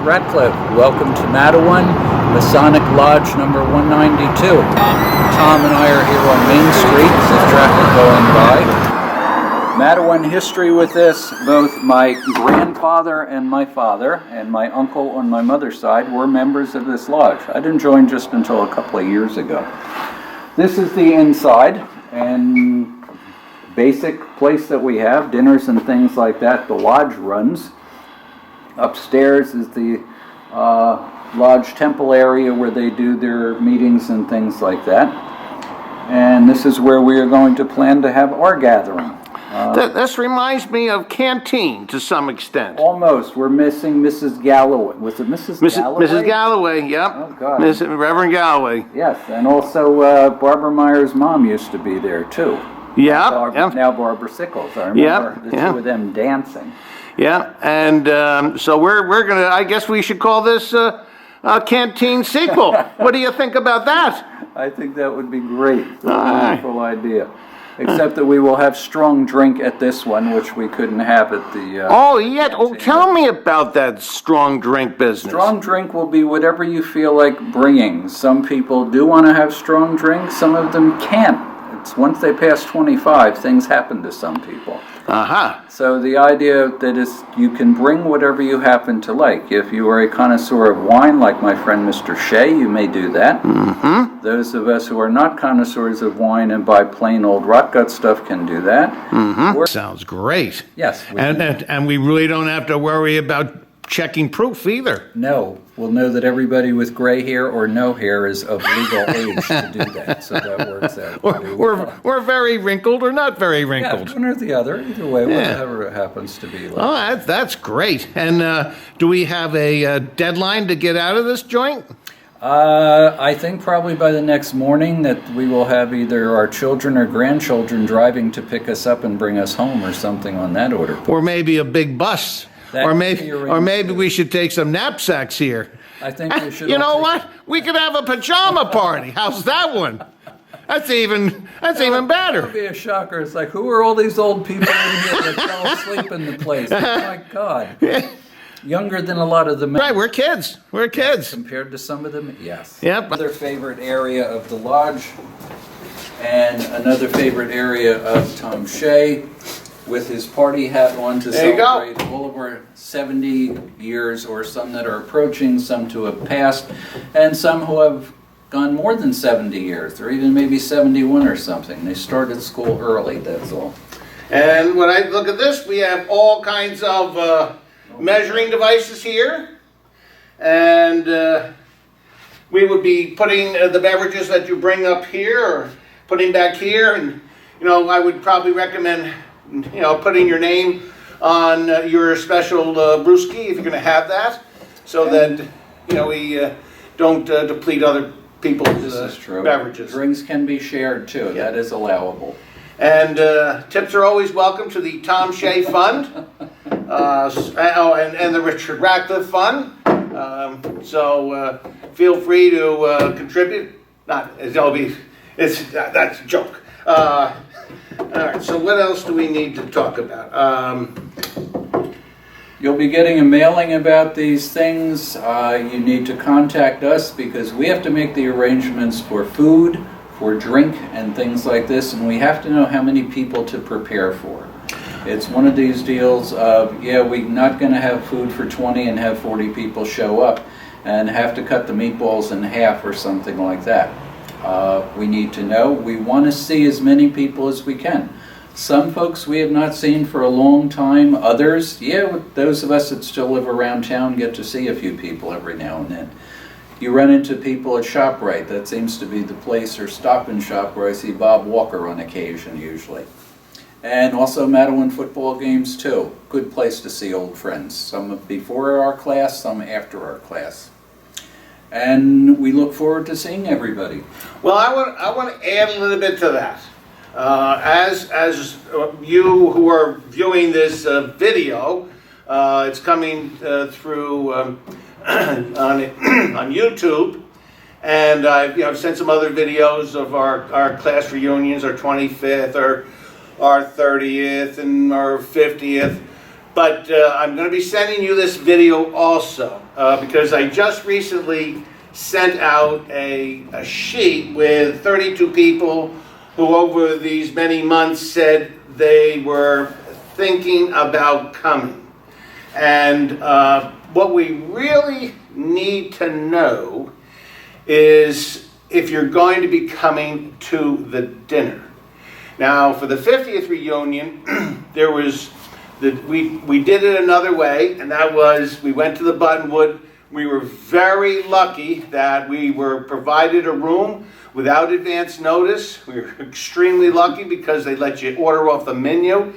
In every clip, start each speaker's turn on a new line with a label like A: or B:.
A: Ratcliffe. Welcome to Matawan, Masonic Lodge number 192. Tom and I are here on Main Street. There's traffic going by. Matawan history with this, both my grandfather and my father and my uncle on my mother's side were members of this lodge. I didn't join just until a couple of years ago. This is the inside and basic place that we have, dinners and things like that. The lodge runs. Upstairs is the lodge temple area where they do their meetings and things like that. And this is where we are going to plan to have our gathering.
B: This reminds me of Canteen to some extent.
A: Almost. We're missing Mrs. Galloway. Was it Mrs. Galloway?
B: Mrs. Galloway, yep.
A: Oh, God.
B: Reverend Galloway.
A: Yes, and also Barbara Meyer's mom used to be there, too.
B: Yeah.
A: Now Barbara Sickles. I remember the two of them dancing.
B: Yeah, and so we're going to, I guess we should call this Canteen Sequel. What do you think about that?
A: I think that would be great. It's a wonderful idea. Except that we will have strong drink at this one, which we couldn't have at the...
B: tell me about that strong drink business.
A: Strong drink will be whatever you feel like bringing. Some people do want to have strong drink. Some of them can't. It's once they pass 25, things happen to some people. So the idea that is you can bring whatever you happen to like. If you are a connoisseur of wine, like my friend Mr. Shea, you may do that.
B: Mm-hmm.
A: Those of us who are not connoisseurs of wine and buy plain old rot gut stuff can do that.
B: Mm-hmm. Sounds great.
A: Yes.
B: And we really don't have to worry about checking proof either.
A: No. We'll know that everybody with gray hair or no hair is of legal age to do that, so that works out.
B: We're very wrinkled or not very wrinkled.
A: Yeah, one or the other. Either way, whatever it happens to be like.
B: Oh, that's great. And do we have a deadline to get out of this joint?
A: I think probably by the next morning that we will have either our children or grandchildren driving to pick us up and bring us home or something on that order.
B: Or maybe a big bus. Or maybe we should take some knapsacks here.
A: I think we should.
B: You know what? We could have a pajama party. How's that one? That's even better.
A: That would be a shocker. It's like, who are all these old people in here that fell asleep in the place? Oh my God. Younger than a lot of the men.
B: Right, we're kids. We're kids.
A: Compared to some of them, yes.
B: Yep.
A: Another favorite area of the lodge, and another favorite area of Tom Shea, with his party hat on to celebrate all of our 70 years, or some that are approaching, some to have passed, and some who have gone more than 70 years, or even maybe 71 or something. They started school early, that's all.
B: And when I look at this, we have all kinds of measuring devices here, and we would be putting the beverages that you bring up here, or putting back here, and I would probably recommend putting your name on your special brewski if you're going to have that, so that we don't deplete other people's beverages.
A: Drinks can be shared too. Yeah. That is allowable.
B: And tips are always welcome to the Tom Shea Fund, and the Richard Ratcliffe Fund. So feel free to contribute. That's a joke. All right, so what else do we need to talk about?
A: You'll be getting a mailing about these things. You need to contact us because we have to make the arrangements for food, for drink, and things like this, and we have to know how many people to prepare for. It's one of these deals of, we're not going to have food for 20 and have 40 people show up and have to cut the meatballs in half or something like that. We need to know. We want to see as many people as we can. Some folks we have not seen for a long time. Others, those of us that still live around town get to see a few people every now and then. You run into people at ShopRite. That seems to be the place, or Stop and Shop, where I see Bob Walker on occasion usually. And also Matawan football games too. Good place to see old friends. Some before our class, some after our class. And we look forward to seeing everybody.
B: Well, I want to add a little bit to that. As you who are viewing this video, it's coming through on YouTube, and I've sent some other videos of our class reunions, our 25th, our 30th, and our 50th. But I'm going to be sending you this video also. because I just recently sent out a sheet with 32 people who over these many months said they were thinking about coming. And what we really need to know is if you're going to be coming to the dinner. Now, for the 50th reunion, we did it another way, and that was we went to the Buttonwood. We were very lucky that we were provided a room without advance notice. We were extremely lucky because they let you order off the menu.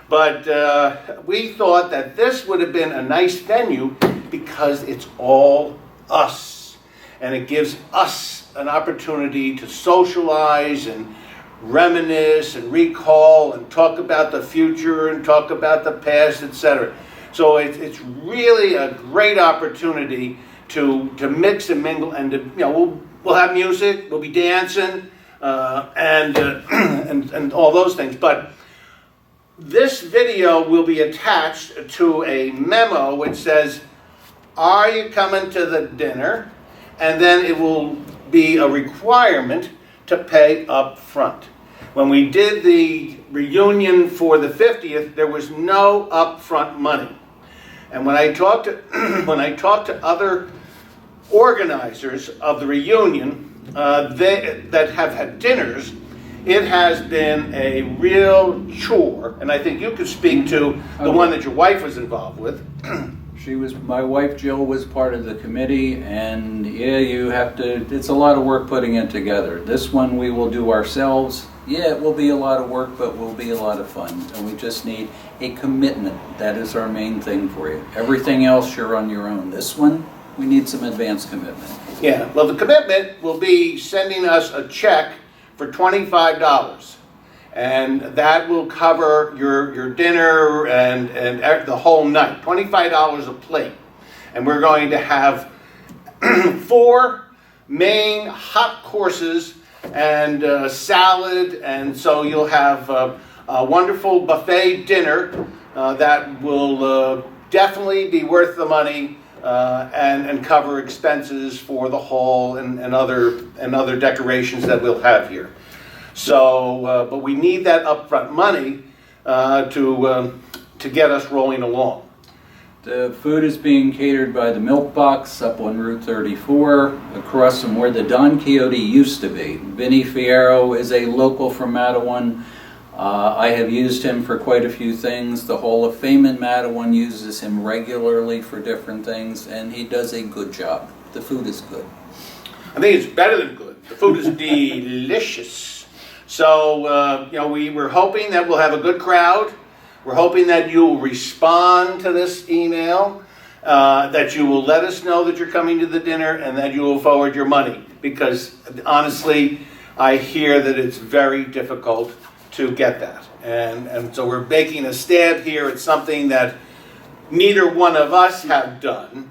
B: But we thought that this would have been a nice venue because it's all us. And it gives us an opportunity to socialize and reminisce and recall and talk about the future and talk about the past, etc. So it's really a great opportunity to mix and mingle, and we'll have music, we'll be dancing, and all those things. But this video will be attached to a memo which says, "Are you coming to the dinner?" And then it will be a requirement to pay up front. When we did the reunion for the 50th, there was no upfront money. And when I talked to other organizers of the reunion that have had dinners, it has been a real chore. And I think you could speak to the one that your wife was involved with.
A: My wife Jill was part of the committee, and yeah, it's a lot of work putting it together. This one we will do ourselves. Yeah, it will be a lot of work, but will be a lot of fun. And we just need a commitment. That is our main thing for you. Everything else you're on your own. This one, we need some advance commitment.
B: Yeah, well, the commitment will be sending us a check for $25. And that will cover your dinner and the whole night. $25 a plate. And we're going to have 4 main hot courses and salad, and so you'll have a wonderful buffet dinner that will definitely be worth the money and cover expenses for the hall and other decorations that we'll have here. So, but we need that upfront money to get us rolling along.
A: The food is being catered by the Milk Box up on Route 34, across from where the Don Quixote used to be. Vinny Fierro is a local from Matawan. I have used him for quite a few things. The Hall of Fame in Matawan uses him regularly for different things, and he does a good job. The food is good.
B: I think it's better than good. The food is delicious. So, we're hoping that we'll have a good crowd. We're hoping that you'll respond to this email, that you will let us know that you're coming to the dinner, and that you will forward your money. Because honestly, I hear that it's very difficult to get that. And so we're making a stab here at something that neither one of us have done.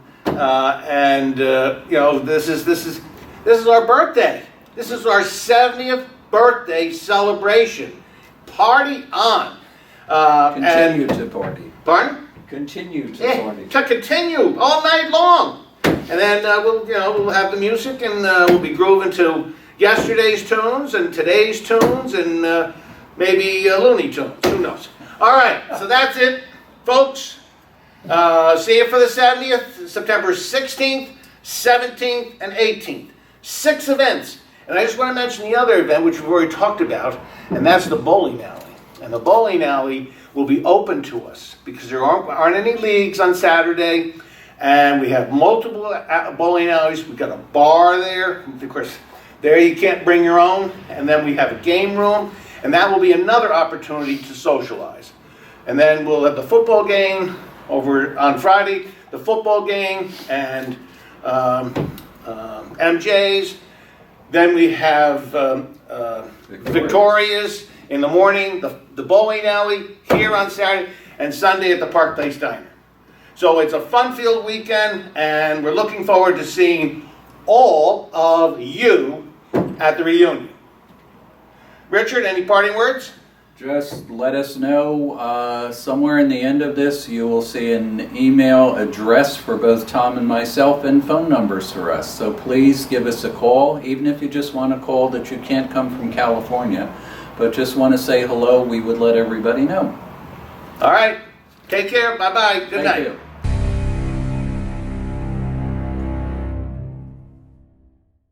B: This is our birthday. This is our 70th birthday celebration. Party on.
A: Continue to party.
B: Pardon?
A: Continue to party.
B: To continue all night long. And then we'll have the music, and we'll be grooving to yesterday's tunes and today's tunes and maybe Looney Tunes. Who knows? All right, so that's it, folks. See you for the 70th, September 16th, 17th, and 18th. 6 events. And I just want to mention the other event, which we've already talked about, and that's the bowling alley. And the bowling alley will be open to us because there aren't any leagues on Saturday, and we have multiple bowling alleys. We've got a bar there. Of course, there you can't bring your own. And then we have a game room, and that will be another opportunity to socialize. And then we'll have the football game over on Friday, the football game, and MJ's. Then we have Victoria's in the morning, the bowling alley here on Saturday, and Sunday at the Park Place Diner. So it's a fun-filled weekend, and we're looking forward to seeing all of you at the reunion. Richard, any parting words?
A: just let us know. Somewhere in the end of this, you will see an email address for both Tom and myself and phone numbers for us. So please give us a call, even if you just want to call that you can't come from California, but just want to say hello. We would let everybody know.
B: All right. Take care. Bye-bye. Good night.
A: Thank you.